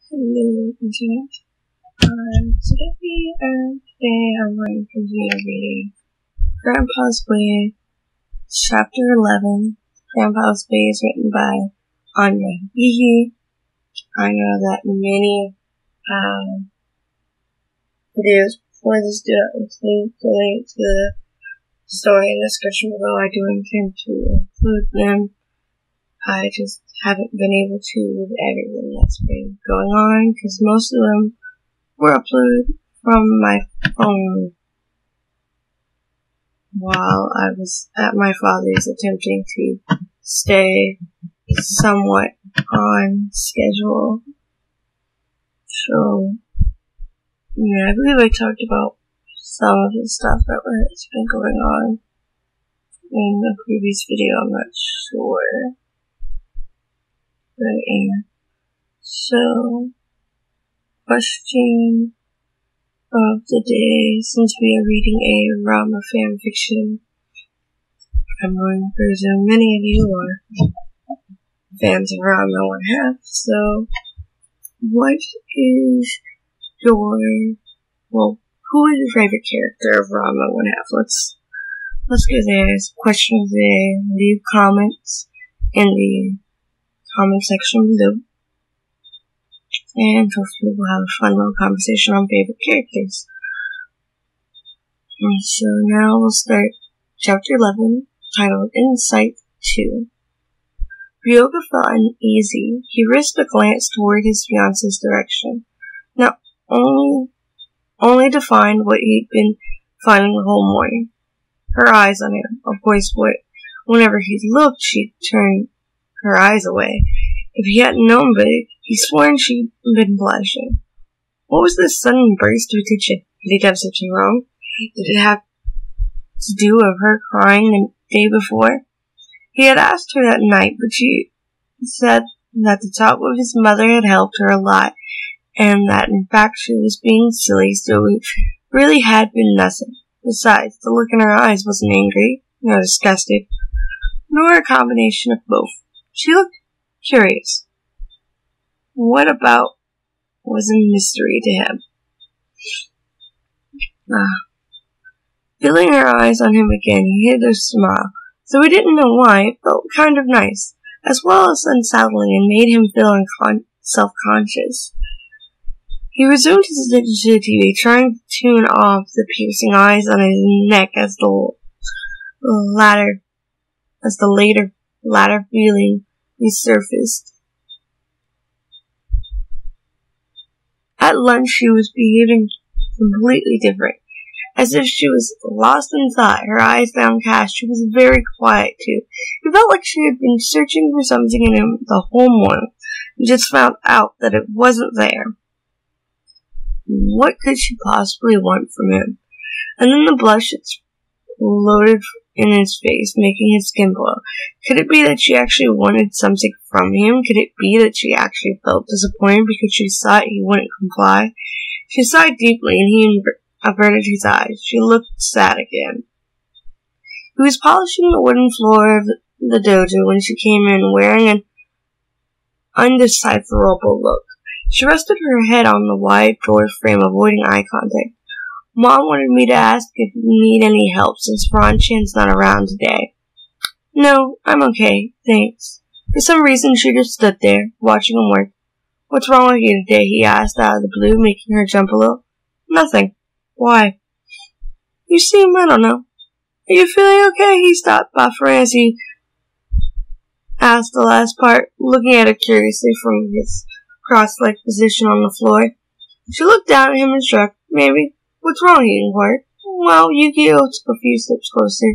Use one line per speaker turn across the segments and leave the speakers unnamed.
Hello, Internet. I'm Deathy, and today I'm going to continue reading Grandpa's Way, Chapter 11. Grandpa's Way is written by Atlanta-Decatur. I know that many videos before this do not include the link to the story in the description below. I do intend to include them. I just haven't been able to with everything that's been going on, because most of them were uploaded from my phone while I was at my father's, attempting to stay somewhat on schedule. So, yeah, I believe I talked about some of the stuff that's been going on in the previous video. I'm not sure. But yeah. So, question of the day, since we are reading a Rama fan fiction, I'm going to presume many of you are fans of Rama 1/2, so what is your, who is your favorite character of Rama 1/2? Let's go there. Question of the day. Leave comments in the comment section below, and hopefully we'll have a fun little conversation on favorite characters. And so now we'll start chapter 11, titled Insight 2. Ryoga felt uneasy. He risked a glance toward his fiance's direction, not only to find what he'd been finding the whole morning. Her eyes on him. Of course, whenever he looked, she'd turn her eyes away. If he hadn't known, but he'd sworn she'd been blushing. What was this sudden burst of attention? Had he done something wrong? Did it have to do with her crying the day before? He had asked her that night, but she said that the talk with his mother had helped her a lot, and that in fact she was being silly, so it really had been nothing. Besides, the look in her eyes wasn't angry, nor disgusted, nor a combination of both. She looked curious. What about was a mystery to him? Feeling her eyes on him again, he hid a smile. So he didn't know why, it felt kind of nice, as well as unsettling, and made him feel self-conscious. He resumed his attention to the TV, trying to tune off the piercing eyes on his neck as the latter feeling resurfaced. At lunch, she was behaving completely different, as if she was lost in thought, her eyes downcast. She was very quiet, too. It felt like she had been searching for something in him the whole morning, and just found out that it wasn't there. What could she possibly want from him? And then the blush exploded in his face, making his skin glow. Could it be that she actually wanted something from him? Could it be that she actually felt disappointed because she thought he wouldn't comply? She sighed deeply, and he averted his eyes. She looked sad again. He was polishing the wooden floor of the dojo when she came in, wearing an undecipherable look. She rested her head on the wide door frame, avoiding eye contact. Mom wanted me to ask if you need any help since Ron-chan's not around today. No, I'm okay, thanks. For some reason, she just stood there, watching him work. What's wrong with you today? He asked out of the blue, making her jump a little. Nothing. Why? You seem, I don't know. Are you feeling okay? He stopped buffering as he asked the last part, looking at her curiously from his cross-legged position on the floor. She looked down at him and shrugged. Maybe. What's wrong? He inquired. Well, Yukio took a few steps closer,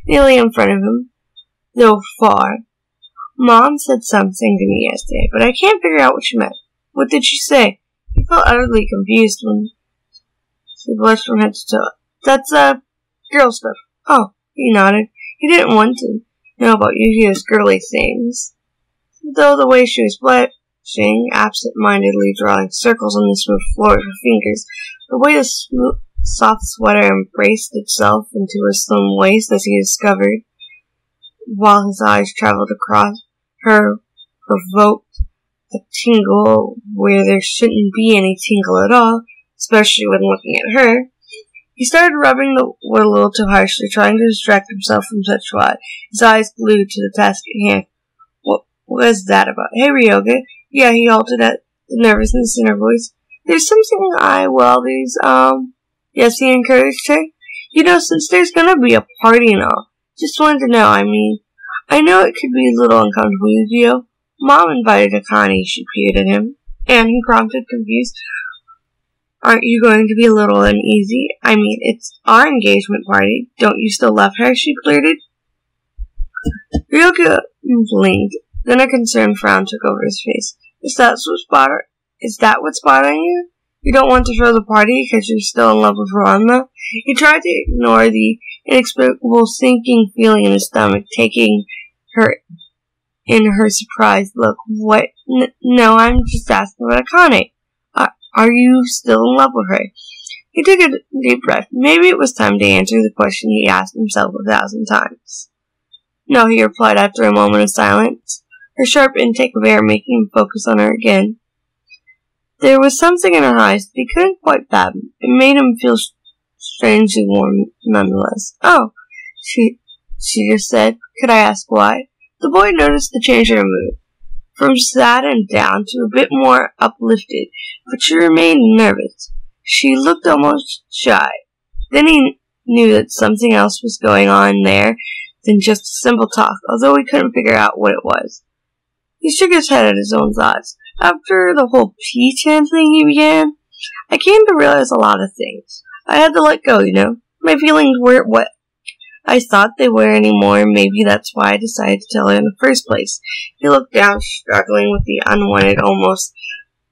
nearly in front of him, though far. Mom said something to me yesterday, but I can't figure out what she meant. What did she say? He felt utterly confused when she blushed from head to toe. That's, girl stuff. Oh, he nodded. He didn't want to know about Yukio's girly things, though the way she was blushing, absent-mindedly drawing circles on the smooth floor with her fingers, the way the soft sweater embraced itself into her slim waist as he discovered, while his eyes traveled across her, provoked a tingle where there shouldn't be any tingle at all, especially when looking at her. He started rubbing the wood a little too harshly, trying to distract himself from such thought, his eyes glued to the task at hand. What was that about? Hey, Ryoga. Yeah, he halted at the nervousness in her voice. There's something yes, he encouraged her. Since there's gonna be a party and all, just wanted to know, I know it could be a little uncomfortable with you. Mom invited Akane, she peered at him. And he prompted, confused. Aren't you going to be a little uneasy? It's our engagement party. Don't you still love her? She blurted. Ryoga blinked. Then a concerned frown took over his face. Is that what's bothering you? You don't want to throw the party because you're still in love with Ranma? He tried to ignore the inexplicable sinking feeling in his stomach, taking her in her surprised look. What? No, I'm just asking about Akane. Are you still in love with her? He took a deep breath. Maybe it was time to answer the question he asked himself 1,000 times. No, he replied after a moment of silence, her sharp intake of air making him focus on her again. There was something in her eyes that he couldn't quite fathom. It made him feel strangely warm nonetheless. Oh, she just said. Could I ask why? The boy noticed the change in her mood, from saddened down to a bit more uplifted, but she remained nervous. She looked almost shy. Then he knew that something else was going on there than just a simple talk, although he couldn't figure out what it was. He shook his head at his own thoughts. After the whole P-chan thing he began, I came to realize a lot of things. I had to let go, My feelings weren't what I thought they were anymore. Maybe that's why I decided to tell her in the first place. He looked down, struggling with the unwanted, almost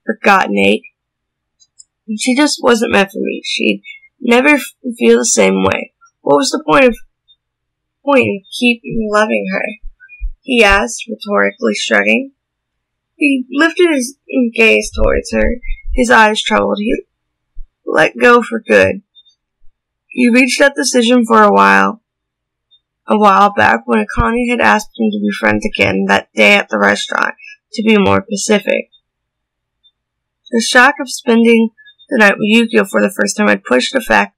forgotten ache. She just wasn't meant for me. She'd never feel the same way. What was the point in keeping loving her? He asked, rhetorically shrugging. He lifted his gaze towards her, his eyes troubled. He let go for good. He reached that decision for a while back when Akane had asked him to be friends again that day at the restaurant, to be more specific. The shock of spending the night with Yukio for the first time had pushed the fact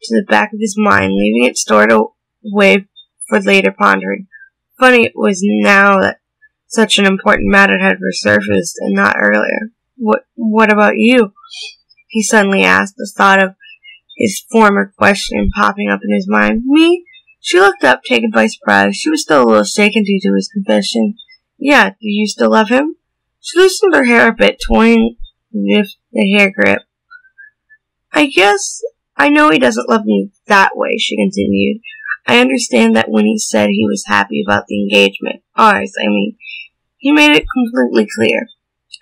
to the back of his mind, leaving it stored away for later pondering. Funny it was now that such an important matter had resurfaced and not earlier. What about you? He suddenly asked, the thought of his former question popping up in his mind. Me? She looked up, taken by surprise. She was still a little shaken due to his confession. Yeah, do you still love him? She loosened her hair a bit, toying with the hair grip. I guess I know he doesn't love me that way, she continued. I understand that when he said he was happy about the engagement. Ours, He made it completely clear.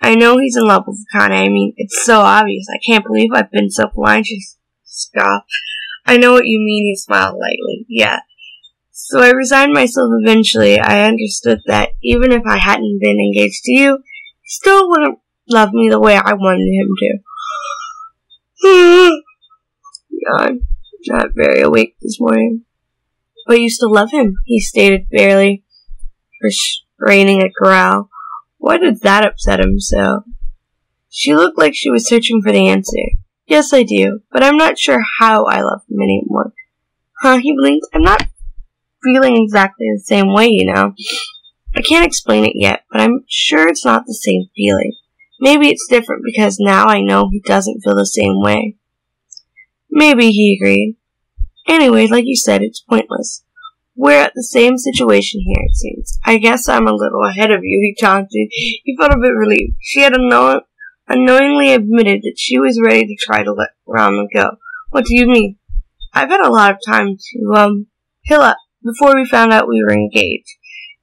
I know he's in love with Akane. It's so obvious. I can't believe I've been so blind, she scoffed. I know what you mean, he smiled lightly. Yeah. So I resigned myself eventually. I understood that even if I hadn't been engaged to you, he still wouldn't love me the way I wanted him to. Yawn. Not very awake this morning. But you still love him, he stated barely, restraining a growl. Why did that upset him so? She looked like she was searching for the answer. Yes, I do, but I'm not sure how I love him anymore. He blinked. I'm not feeling exactly the same way, I can't explain it yet, but I'm sure it's not the same feeling. Maybe it's different because now I know he doesn't feel the same way. Maybe, he agreed. Anyway, like you said, it's pointless. We're at the same situation here, it seems. I guess I'm a little ahead of you, he taunted. He felt a bit relieved. She had unknowingly admitted that she was ready to try to let Ranma go. What do you mean? I've had a lot of time to, heal up before we found out we were engaged.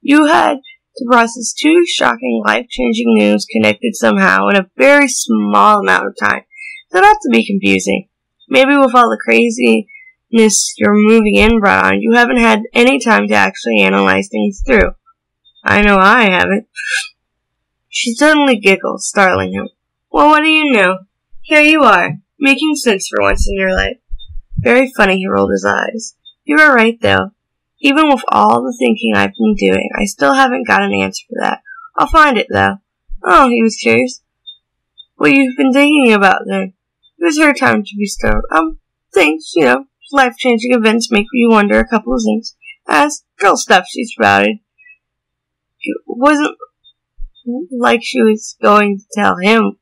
You had to process 2 shocking, life-changing news connected somehow in a very small amount of time. That ought to be confusing. Maybe with all the craziness your moving in brought on, you haven't had any time to actually analyze things through. I know I haven't. She suddenly giggled, startling him. Well, what do you know? Here you are, making sense for once in your life. Very funny, he rolled his eyes. You were right, though. Even with all the thinking I've been doing, I still haven't got an answer for that. I'll find it, though. Oh, he was curious. What you've been thinking about, then? It was her time to be startled. Things, life-changing events make you wonder a couple of things. As girl stuff, she spouted. It wasn't like she was going to tell him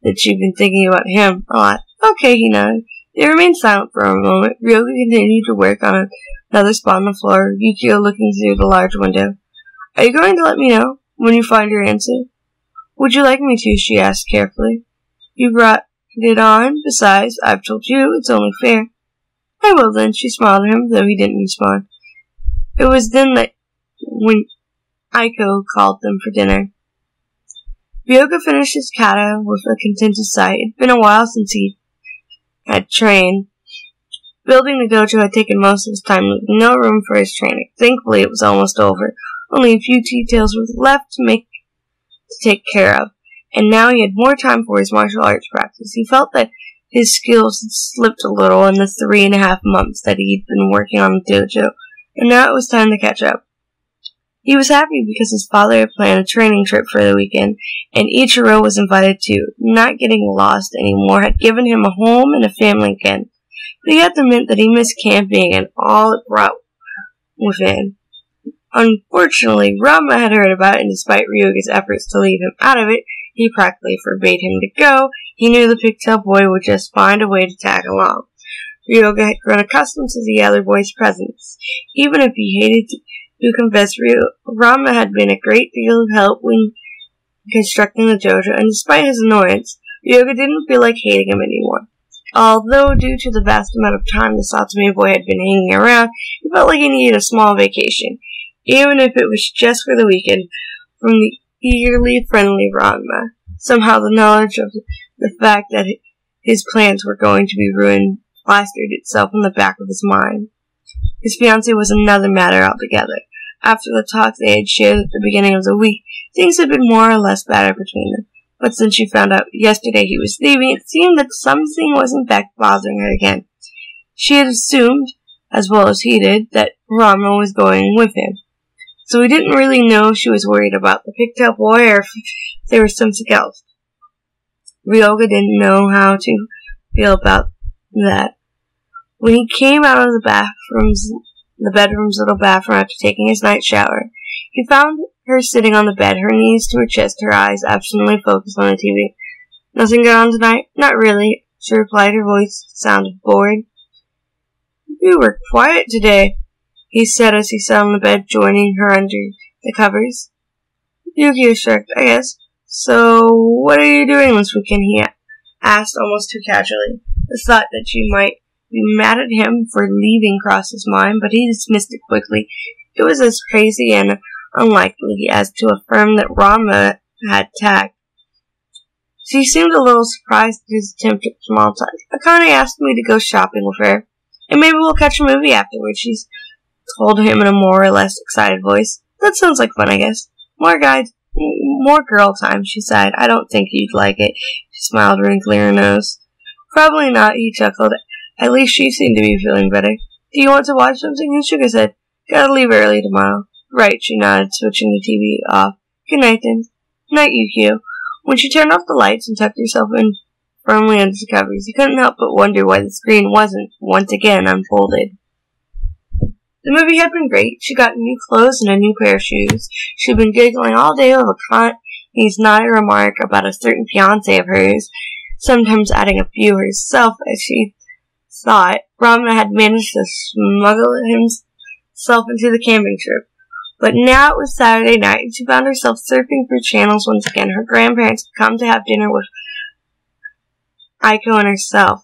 that she'd been thinking about him a lot. Okay, he nodded. They remained silent for a moment. Ryoga continued to work on another spot on the floor, Yukio looking through the large window. Are you going to let me know when you find your answer? Would you like me to? She asked carefully. You brought it on. Besides, I've told you, it's only fair. I will then, she smiled at him, though he didn't respond. It was then that when Aiko called them for dinner. Ryoga finished his kata with a contented sigh. It'd been a while since he had trained. Building the dojo had taken most of his time, leaving no room for his training. Thankfully, it was almost over. Only a few details were left to take care of, and now he had more time for his martial arts practice. He felt that his skills had slipped a little in the 3.5 months that he'd been working on the dojo, and now it was time to catch up. He was happy because his father had planned a training trip for the weekend, and Ichiro was invited too. Not getting lost anymore had given him a home and a family again, but he had to admit that he missed camping and all it brought within. Unfortunately, Rama had heard about it, and despite Ryoga's efforts to leave him out of it, he practically forbade him to go. He knew the pigtail boy would just find a way to tag along. Ryoga had grown accustomed to the other boy's presence. Even if he hated to confess, Rama had been a great deal of help when constructing the dojo, and despite his annoyance, Ryoga didn't feel like hating him anymore. Although, due to the vast amount of time the Satome boy had been hanging around, he felt like he needed a small vacation, even if it was just for the weekend, from the eagerly friendly Ranma. Somehow the knowledge of the fact that his plans were going to be ruined plastered itself in the back of his mind. His fiancée was another matter altogether. After the talk they had shared at the beginning of the week, things had been more or less better between them. But since she found out yesterday he was leaving, it seemed that something was in fact bothering her again. She had assumed, as well as he did, that Rama was going with him. So he didn't really know if she was worried about the pigtail boy or if there was something else. Ryoga didn't know how to feel about that. When he came out of the bedroom's little bathroom after taking his night shower, he found her sitting on the bed, her knees to her chest, her eyes absently focused on the TV. Nothing going on tonight? Not really, she replied. Her voice sounded bored. You were quiet today, he said as he sat on the bed, joining her under the covers. Yukio shrugged. I guess. So, what are you doing this weekend? He asked almost too casually. The thought that she might be mad at him for leaving crossed his mind, but he dismissed it quickly. It was as crazy and unlikely as to affirm that Rama had tagged. She seemed a little surprised at his attempt at small talk. Akane asked me to go shopping with her, and maybe we'll catch a movie afterwards, she told him in a more or less excited voice. That sounds like fun, I guess. More girl time, she sighed. I don't think you'd like it. She smiled, wrinkling her nose. Probably not, he chuckled. At least she seemed to be feeling better. Do you want to watch something? He shook his head. Gotta leave early tomorrow. Right, she nodded, switching the TV off. Good night, then. Night, Yukio. When she turned off the lights and tucked herself in firmly under the covers, he couldn't help but wonder why the screen wasn't, once again, unfolded. The movie had been great. She got new clothes and a new pair of shoes. She'd been giggling all day over Connie's naughty remark about a certain fiancé of hers, sometimes adding a few herself, as she thought. Rama had managed to smuggle himself into the camping trip. But now it was Saturday night, and she found herself surfing through channels once again. Her grandparents had come to have dinner with Aiko and herself,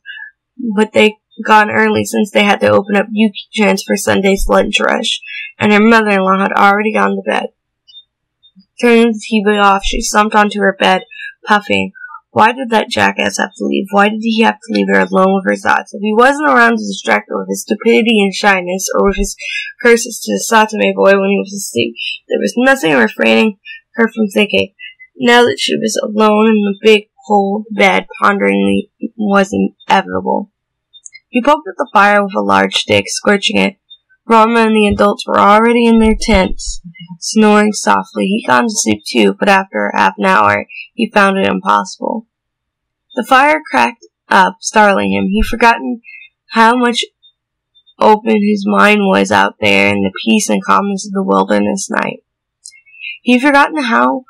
but they'd gone early since they had to open up Yuki-chan's for Sunday's lunch rush, and her mother-in-law had already gone to bed. Turning the TV off, she slumped onto her bed, puffing. Why did that jackass have to leave? Why did he have to leave her alone with her thoughts? If he wasn't around to distract her with his stupidity and shyness, or with his curses to the Satome boy when he was asleep, there was nothing refraining her from thinking. Now that she was alone in the big, cold bed, pondering was inevitable. He poked at the fire with a large stick, scorching it. Rama and the adults were already in their tents, snoring softly. He'd gone to sleep too, but after half an hour, he found it impossible. The fire cracked up, startling him. He'd forgotten how much open his mind was out there in the peace and calmness of the wilderness night. He'd forgotten how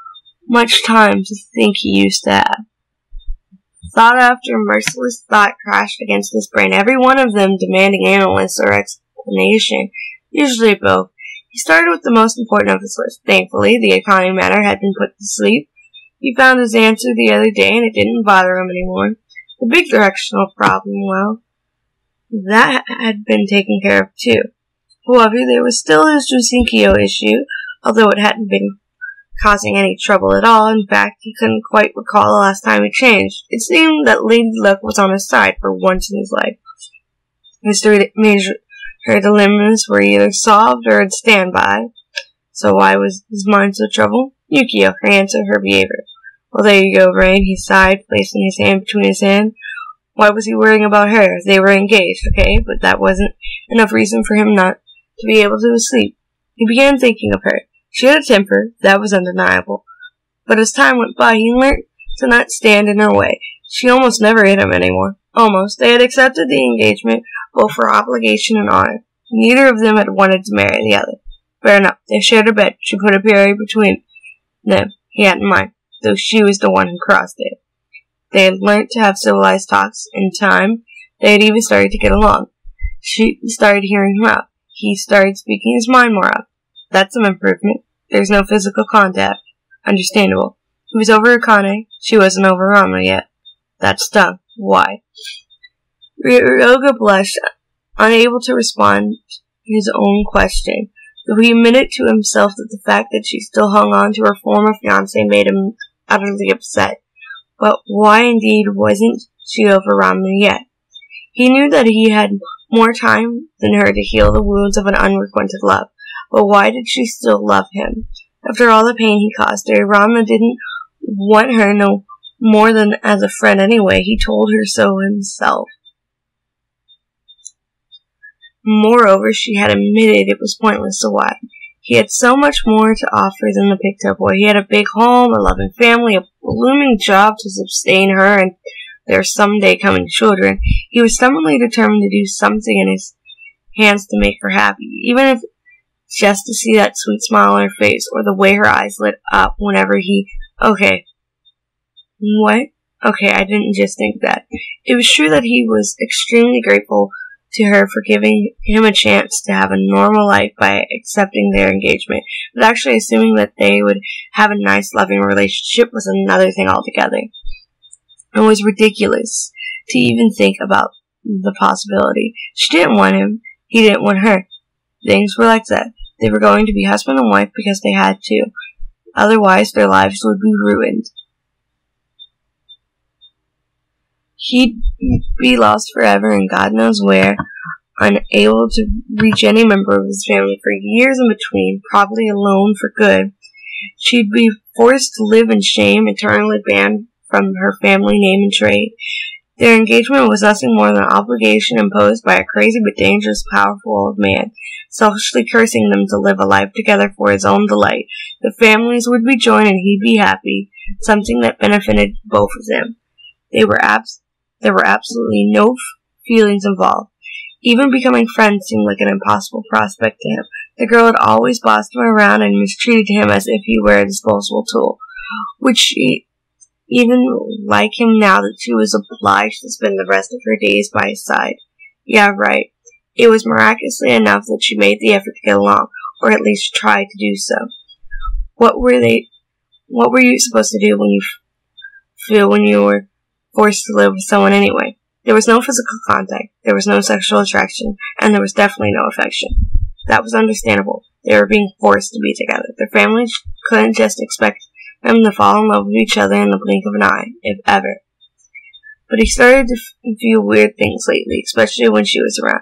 much time to think he used to have. Thought after merciless thought crashed against his brain, every one of them demanding analysis or explanation, usually both. He started with the most important of his list. Thankfully, the economy matter had been put to sleep. He found his answer the other day, and it didn't bother him anymore. The big directional problem, well, that had been taken care of too. However, there was still his Jusinkyo issue, although it hadn't been causing any trouble at all. In fact, he couldn't quite recall the last time it changed. It seemed that Lady Luck was on his side for once in his life. His three major dilemmas were either solved or at standby. So why was his mind so troubled? Yukio, her answer, her behavior. Well, there you go, Brain, he sighed, placing his hand between his hands. Why was he worrying about her? They were engaged, okay, but that wasn't enough reason for him not to be able to sleep. He began thinking of her. She had a temper, that was undeniable. But as time went by, he learned to not stand in her way. She almost never hit him anymore. Almost. They had accepted the engagement, both for obligation and honor. Neither of them had wanted to marry the other. Fair enough. They shared a bed. She put a barrier between them. He hadn't mind, though she was the one who crossed it. They had learned to have civilized talks. In time, they had even started to get along. She started hearing him out. He started speaking his mind more up. That's some improvement. There's no physical contact. Understandable. He was over Akane. She wasn't over Rama yet. That stung. Why? Ryoga blushed, unable to respond to his own question, though he admitted to himself that the fact that she still hung on to her former fiancé made him utterly upset. But why indeed wasn't she over Rama yet? He knew that he had more time than her to heal the wounds of an unrequited love. But why did she still love him? After all the pain he caused her, Rama didn't want her no more than as a friend anyway. He told her so himself. Moreover, she had admitted it was pointless, so why? He had so much more to offer than the pigtail boy. He had a big home, a loving family, a blooming job to sustain her and their someday coming children. He was stubbornly determined to do something in his hands to make her happy, even if just to see that sweet smile on her face, or the way her eyes lit up whenever he... Okay. What? Okay, I didn't just think that. It was true that he was extremely grateful to her for giving him a chance to have a normal life by accepting their engagement, but actually assuming that they would have a nice, loving relationship was another thing altogether. It was ridiculous to even think about the possibility. She didn't want him. He didn't want her. Things were like that. They were going to be husband and wife because they had to. Otherwise, their lives would be ruined. He'd be lost forever and God knows where, unable to reach any member of his family for years in between, probably alone for good. She'd be forced to live in shame, eternally banned from her family name and trade. Their engagement was nothing more than an obligation imposed by a crazy but dangerous, powerful old man, selfishly cursing them to live a life together for his own delight. The families would be joined and he'd be happy, something that benefited both of them. There were absolutely no feelings involved. Even becoming friends seemed like an impossible prospect to him. The girl had always bossed him around and mistreated him as if he were a disposable tool. Would she even like him now that she was obliged to spend the rest of her days by his side? Yeah, right. It was miraculously enough that she made the effort to get along, or at least tried to do so. What were you supposed to do when you feel when you were forced to live with someone anyway? There was no physical contact, there was no sexual attraction, and there was definitely no affection. That was understandable. They were being forced to be together. Their families couldn't just expect them to fall in love with each other in the blink of an eye, if ever. But he started to feel weird things lately, especially when she was around.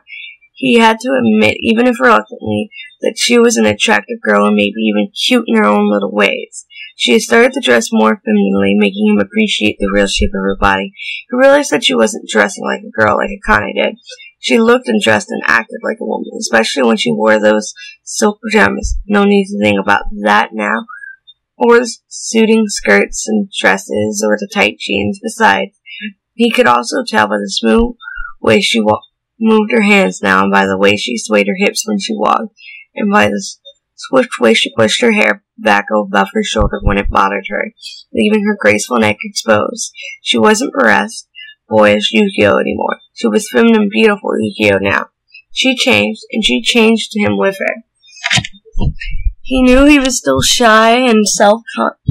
He had to admit, even if reluctantly, that she was an attractive girl and maybe even cute in her own little ways. She had started to dress more femininely, making him appreciate the real shape of her body. He realized that she wasn't dressing like a girl like Akane did. She looked and dressed and acted like a woman, especially when she wore those silk pajamas. No need to think about that now, or the suiting skirts and dresses, or the tight jeans. Besides, he could also tell by the smooth way she moved her hands now, and by the way she swayed her hips when she walked, and by the swift way she pushed her hair back above her shoulder when it bothered her, leaving her graceful neck exposed. She wasn't burlesque, boyish Yukio anymore. She was feminine, beautiful Yukio now. She changed, and she changed him with her. He knew he was still shy and self-conscious,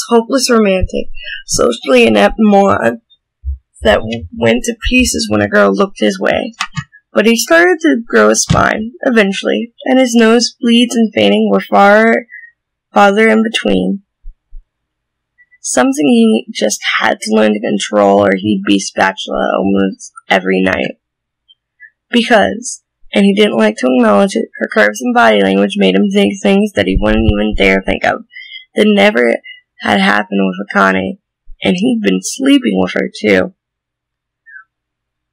hopeless romantic, socially inept moron that went to pieces when a girl looked his way. But he started to grow a spine, eventually, and his nosebleeds and fainting were farther in between. Something he just had to learn to control, or he'd be spatula almost every night. Because, and he didn't like to acknowledge it, her curves and body language made him think things that he wouldn't even dare think of, that never had happened with Akane, and he'd been sleeping with her too.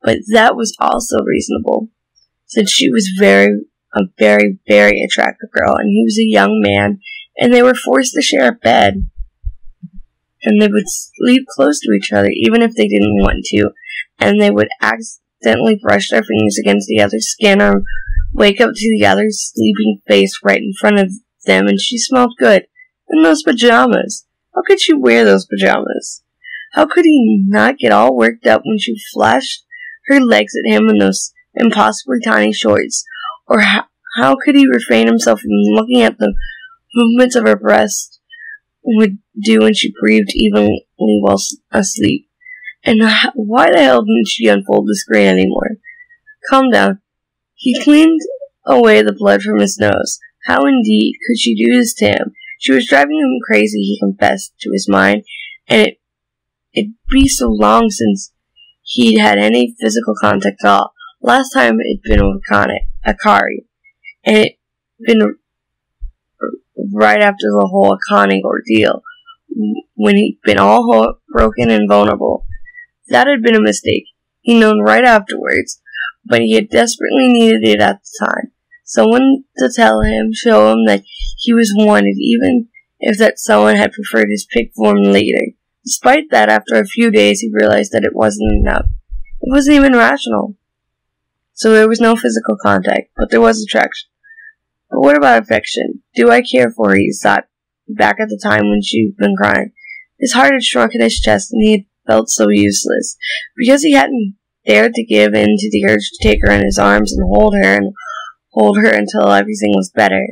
But that was also reasonable, since she was a very, very attractive girl, and he was a young man, and they were forced to share a bed. And they would sleep close to each other, even if they didn't want to, and they would accidentally brush their fingers against the other's skin, or wake up to the other's sleeping face right in front of them, and she smelled good. And those pajamas. How could she wear those pajamas? How could he not get all worked up when she flashed her legs at him in those impossibly tiny shorts? Or how could he refrain himself from looking at the movements of her breast would do when she breathed evenly while asleep? And why the hell didn't she unfold the screen anymore? Calm down. He cleaned away the blood from his nose. How indeed could she do this to him? She was driving him crazy, he confessed to his mind, and it'd be so long since he'd had any physical contact at all. Last time it'd been with Akari, and it'd been right after the whole Akane ordeal, when he'd been all broken and vulnerable. That had been a mistake. He'd known right afterwards, but he had desperately needed it at the time. Someone to tell him, show him that he was wanted, even if that someone had preferred his pick form later. Despite that, after a few days, he realized that it wasn't enough. It wasn't even rational. So there was no physical contact, but there was attraction. But what about affection? Do I care for her? He thought back at the time when she'd been crying. His heart had shrunk in his chest, and he had felt so useless, because he hadn't dared to give in to the urge to take her in his arms and hold her until everything was better.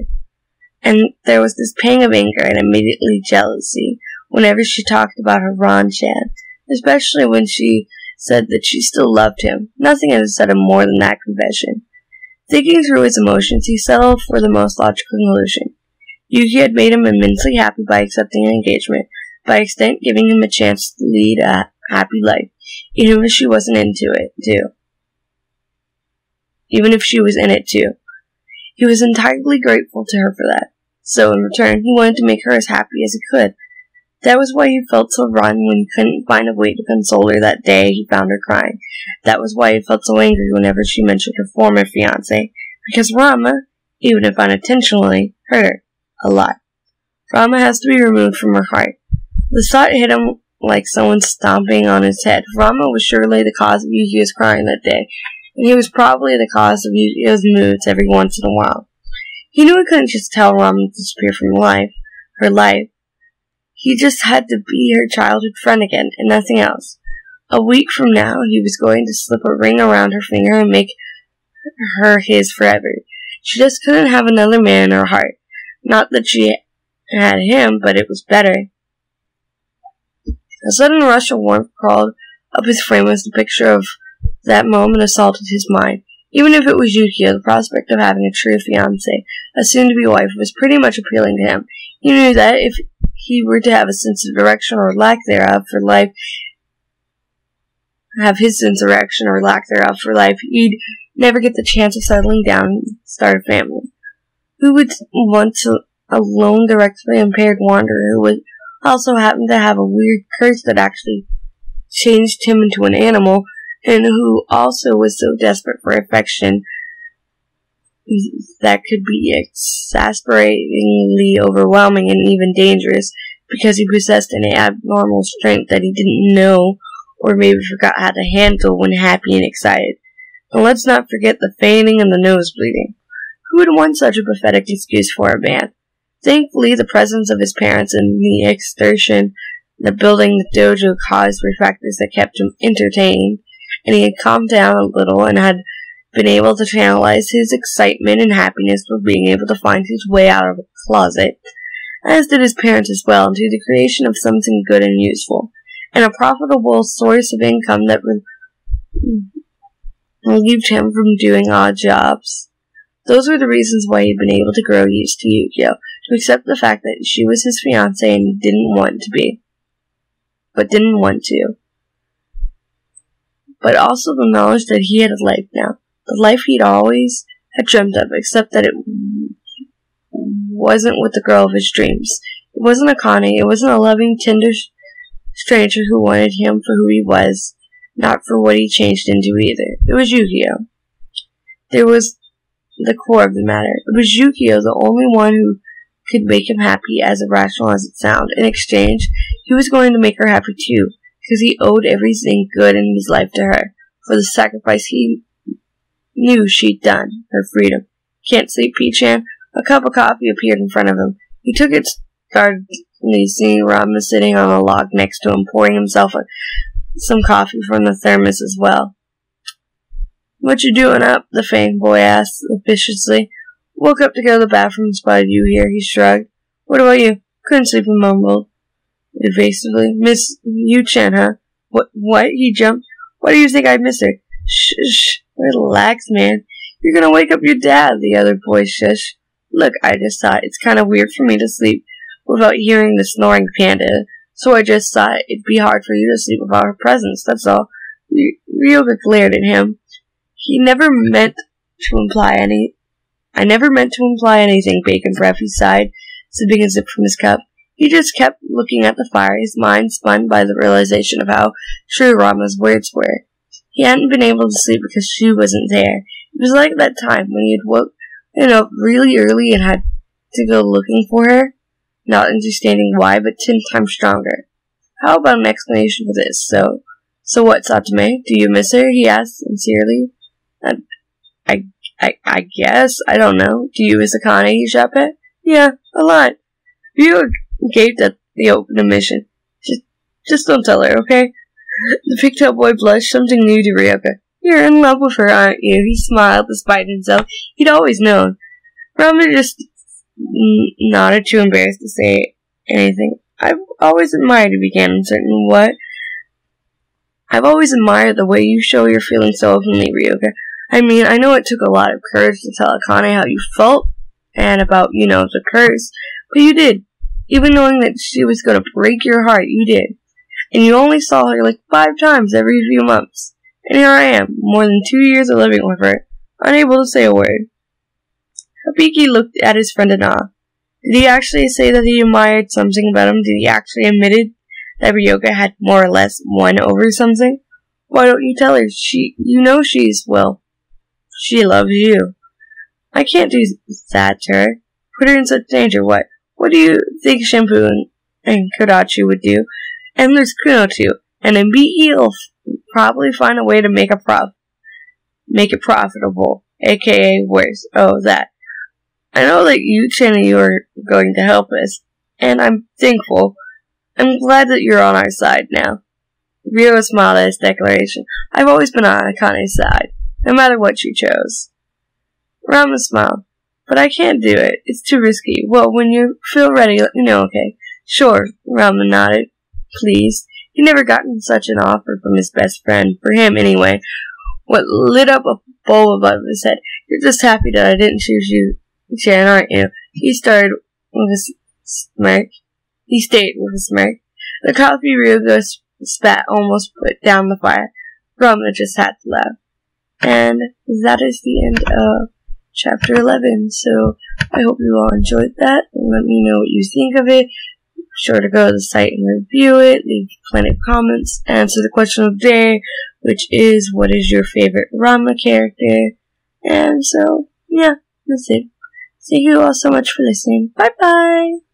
And there was this pang of anger and immediately jealousy whenever she talked about her Ron-chan, especially when she said that she still loved him. Nothing had upset him more than that confession. Thinking through his emotions, he settled for the most logical conclusion. Yuki had made him immensely happy by accepting an engagement, by extent giving him a chance to lead a happy life, even if she wasn't into it, too. Even if she was in it, too. He was entirely grateful to her for that. So, in return, he wanted to make her as happy as he could. That was why he felt so rotten when he couldn't find a way to console her that day he found her crying. That was why he felt so angry whenever she mentioned her former fiancé, because Rama, even if unintentionally, hurt her. A lot. Rama has to be removed from her heart. The thought hit him like someone stomping on his head. Rama was surely the cause of Yukio's crying that day, and he was probably the cause of Yukio's moods every once in a while. He knew he couldn't just tell Rama to disappear from her life. He just had to be her childhood friend again, and nothing else. A week from now, he was going to slip a ring around her finger and make her his forever. She just couldn't have another man in her heart. Not that she had him, but it was better. A sudden rush of warmth crawled up his frame as the picture of that moment assaulted his mind. Even if it was Yukio, the prospect of having a true fiancé, a soon-to-be wife, was pretty much appealing to him. He knew that if he were to have a sense of direction or lack thereof for life, he'd never get the chance of settling down and start a family. Who would want a lone, directly impaired wanderer who would also happen to have a weird curse that actually changed him into an animal, and who also was so desperate for affection that could be exasperatingly overwhelming and even dangerous, because he possessed an abnormal strength that he didn't know or maybe forgot how to handle when happy and excited. And let's not forget the fainting and the nose bleeding. Who would want such a pathetic excuse for a man? Thankfully, the presence of his parents and the exertion that building the dojo caused were factors that kept him entertained, and he had calmed down a little and had been able to channelize his excitement and happiness for being able to find his way out of a closet, as did his parents as well, into the creation of something good and useful, and a profitable source of income that relieved him from doing odd jobs. Those were the reasons why he'd been able to grow used to Yukio, to accept the fact that she was his fiancée and he didn't want to be. But also the knowledge that he had a life now. The life he'd always had dreamt of, except that it wasn't with the girl of his dreams. It wasn't Akane, it wasn't a loving, tender stranger who wanted him for who he was, not for what he changed into either. It was Yukio. There was the core of the matter. It was Yukio, the only one who could make him happy, as irrational as it sounded. In exchange, he was going to make her happy too, because he owed everything good in his life to her, for the sacrifice he knew she'd done, her freedom. Can't sleep, P-chan? A cup of coffee appeared in front of him. He took it, started seeing Rama sitting on a log next to him, pouring himself some coffee from the thermos as well. "What you doing up?" the Fang boy asked viciously. "Woke up to go to the bathroom and spotted you here," he shrugged. "What about you?" "Couldn't sleep," he mumbled evasively. "Miss Yu-chan, huh?" What? He jumped. "Why do you think I miss her?" "Shh, relax, man. You're gonna wake up your dad," the other boy shushed. "Look, I just thought it's kind of weird for me to sleep without hearing the snoring panda, so I just thought it'd be hard for you to sleep without her presence, that's all." Ryoga glared at him. I never meant to imply anything, Bacon Breath, he sighed, sipping a sip from his cup. He just kept looking at the fire, his mind spun by the realization of how true Rama's words were. He hadn't been able to sleep because she wasn't there. It was like that time when he had woken up really early and had to go looking for her, not understanding why, but 10 times stronger. How about an explanation for this? So what, Satome? Do you miss her? He asked sincerely. I guess. I don't know. Do you miss Akane? He shot at. Yeah, a lot. You gaped at the open admission. Just don't tell her, okay? The pigtail boy blushed, something new to Ryoga. You're in love with her, aren't you? He smiled despite himself. He'd always known. Rama just nodded, too embarrassed to say anything. I've always admired, he began, uncertain what. I've always admired the way you show your feelings so openly, Ryoga. I mean, I know it took a lot of courage to tell Akane how you felt, and about, the curse, but you did. Even knowing that she was going to break your heart, you did. And you only saw her like 5 times every few months. And here I am, more than 2 years of living with her, unable to say a word. Habiki looked at his friend in awe. Did he actually say that he admired something about him? Did he actually admit that Ryoga had more or less won over something? Why don't you tell her? She loves you. I can't do that to her. Put her in such danger. What do you think Shampoo and Kodachi would do? And there's Kuno too. And then he'll probably find a way to make it profitable. AKA worse. Oh, that. I know that you are going to help us. And I'm thankful. I'm glad that you're on our side now. Ryo smiled at his declaration. I've always been on Akane's side, no matter what she chose. Rama smiled. But I can't do it. It's too risky. Well, when you feel ready, let me know, okay? Sure, Rama nodded. Please. He'd never gotten such an offer from his best friend, for him anyway. What lit up a bowl above his head. You're just happy that I didn't choose you, Chan, aren't you? He stayed with a smirk. The coffee Ryoga spat almost put down the fire. Rama just had to laugh. And that is the end of Chapter 11. So I hope you all enjoyed that. And let me know what you think of it. sure to go to the site and review it, leave plenty of comments, answer the question of the day, which is, what is your favorite Ranma character? And so, yeah, that's it. Thank you all so much for listening. Bye bye!